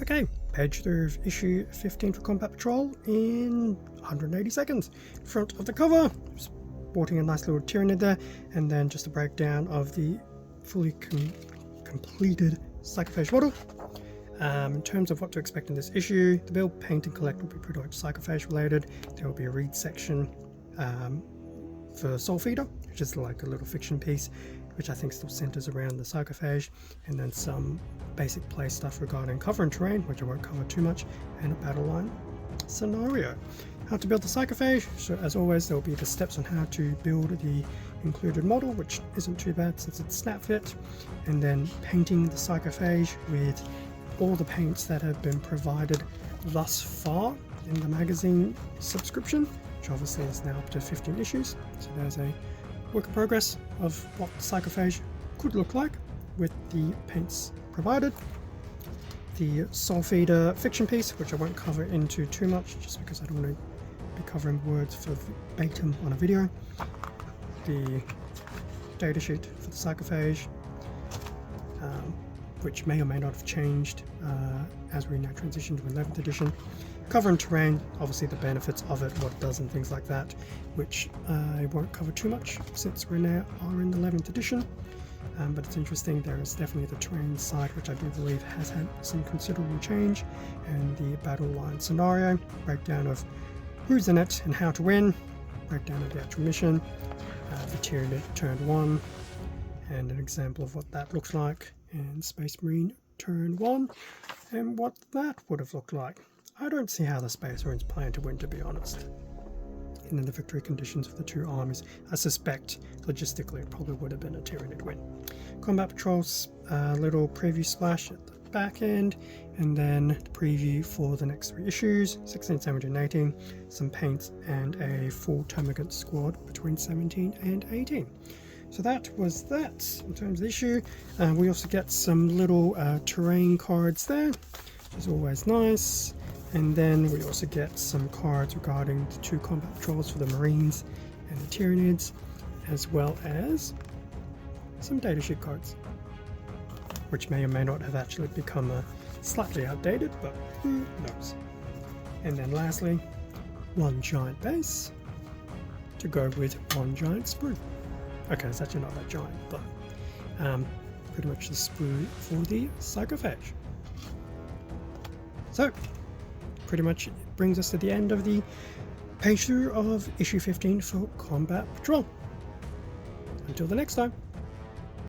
Okay, page through of issue 15 for Combat Patrol in 180 seconds. Front of the cover, sporting a nice little Tyranid there, and then just a breakdown of the fully completed Psychophage model. In terms of what to expect in this issue, the build, paint and collect will be pretty much Psychophage related. There will be a read section for Soul Feeder, which is like a little fiction piece, which I think still centers around the Psychophage, and then some basic play stuff regarding cover and terrain, which I won't cover too much, and a battle line scenario. How to build the Psychophage. So as always, there will be the steps on how to build the included model, which isn't too bad since it's snap fit, and then painting the Psychophage with all the paints that have been provided thus far in the magazine subscription, which obviously is now up to 15 issues. So there's a work in progress of what the Psychophage could look like with the paints provided. The Soul Feeder fiction piece, which I won't cover into too much just because I don't want to be covering words verbatim on a video. The datasheet for the Psychophage, which may or may not have changed as we now transition to 11th edition. Cover and terrain, obviously the benefits of it, what it does and things like that, which I won't cover too much since we now are in 11th edition. But it's interesting, there is definitely the terrain side, which I do believe has had some considerable change, and the battle line scenario, breakdown of who's in it and how to win, breakdown of the actual mission, the Tyranid turn 1, and an example of what that looks like, and Space Marine turn 1, and what that would have looked like. I don't see how the Space Marines plan to win, to be honest. And then the victory conditions of the two armies. I suspect logistically it probably would have been a Tyranid win. Combat Patrol's little preview splash at the back end, and then the preview for the next 3 issues, 16, 17, 18, some paints, and a full Termagant squad between 17 and 18. So that was that in terms of the issue. We also get some little terrain cards there, which is always nice. And then we also get some cards regarding the 2 combat patrols for the Marines and the Tyranids, as well as some datasheet cards, which may or may not have actually become slightly outdated, but who knows. And then lastly, 1 giant base to go with 1 giant sprue. Okay, it's actually not that giant, but pretty much the sprue for the Psychophage. So pretty much brings us to the end of the page through of issue 15 for Combat Patrol. Until the next time.